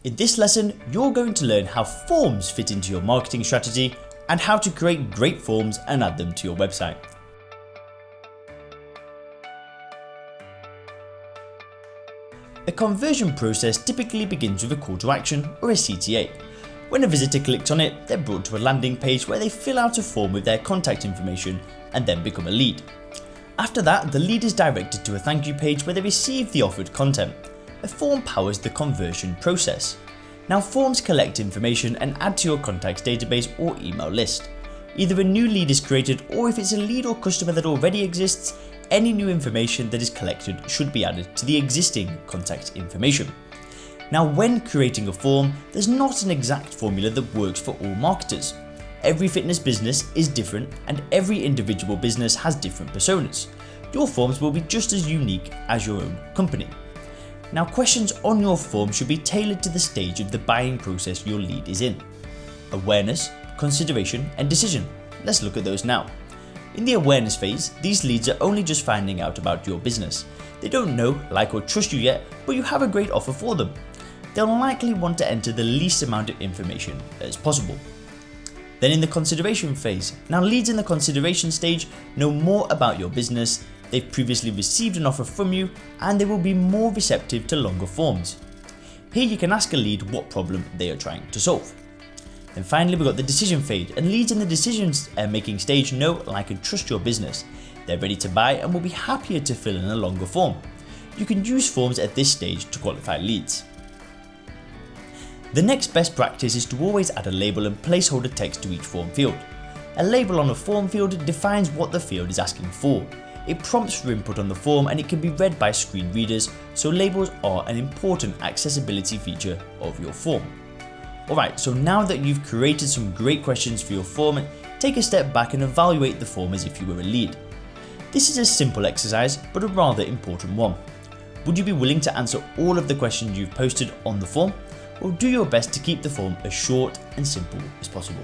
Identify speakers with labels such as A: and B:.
A: In this lesson, you're going to learn how forms fit into your marketing strategy and how to create great forms and add them to your website. A conversion process typically begins with a call to action or a CTA. When a visitor clicks on it, they're brought to a landing page where they fill out a form with their contact information and then become a lead. After that, the lead is directed to a thank you page where they receive the offered content. A form powers the conversion process. Now, forms collect information and add to your contacts database or email list. Either a new lead is created, or if it's a lead or customer that already exists, any new information that is collected should be added to the existing contact information. Now, when creating a form, there's not an exact formula that works for all marketers. Every fitness business is different and every individual business has different personas. Your forms will be just as unique as your own company. Now, questions on your form should be tailored to the stage of the buying process your lead is in. Awareness, consideration, and decision. Let's look at those now. In the awareness phase, these leads are only just finding out about your business. They don't know, like, or trust you yet, but you have a great offer for them. They'll likely want to enter the least amount of information as possible. Then in the consideration phase, now leads in the consideration stage know more about your business, they've previously received an offer from you, and they will be more receptive to longer forms. Here you can ask a lead what problem they are trying to solve. Then finally we've got the decision phase, and leads in the decision making stage know, like, and trust your business. They're ready to buy and will be happier to fill in a longer form. You can use forms at this stage to qualify leads. The next best practice is to always add a label and placeholder text to each form field. A label on a form field defines what the field is asking for. It prompts for input on the form and it can be read by screen readers, so labels are an important accessibility feature of your form. Alright, so now that you've created some great questions for your form, take a step back and evaluate the form as if you were a lead. This is a simple exercise, but a rather important one. Would you be willing to answer all of the questions you've posted on the form? Or do your best to keep the form as short and simple as possible?